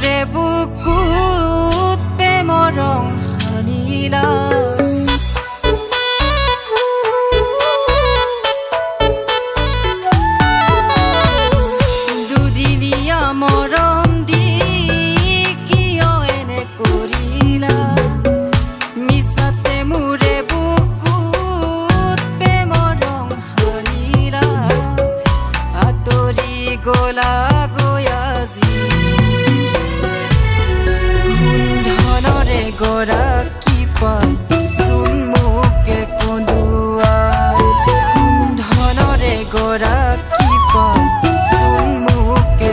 মোৰে বুকুত প্ৰেমৰ ৰং সানিলা দুদিনীয়া মৰম দি কিয় এনে কৰিলা মিছাতে মোৰে বুকুত প্ৰেমৰ ৰং সানিলা আঁতৰি গলা গৰাকী পাই চোন মোকে কন্দুৱাই ধনৰে গৰাকী পাই চোন মোকে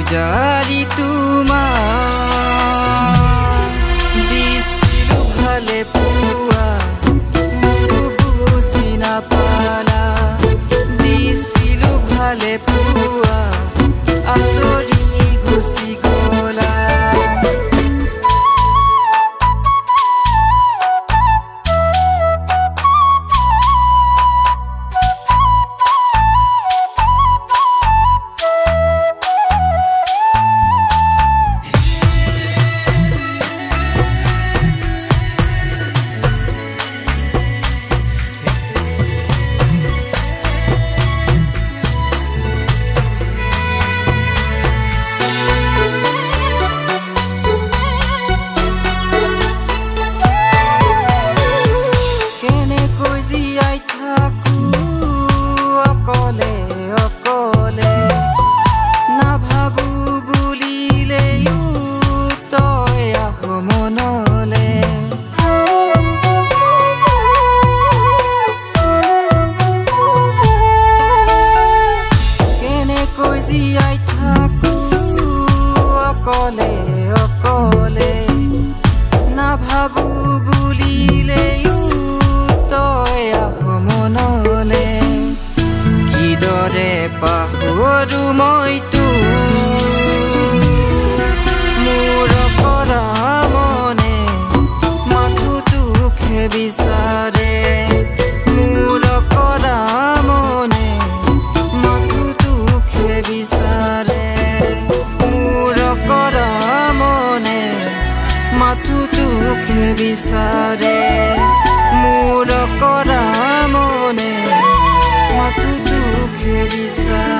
জারি তোমার দিছিলো ভালে পুয়া বুঝি না পালা দিছিলো ভালে পুয়া আতরি গুছি গলা অকলে না ভাবু বুলিলেও তই আহ মনলে কিদৰে পাহৰো মই মোৰ পৰা মনে মাথো দুখে বিচাৰে মোৰ পৰা মনে মাথো দুখে বিচাৰে মাথো দুখে বিচাৰে মোৰ কৰা মনে মাথো দুখে বিচাৰে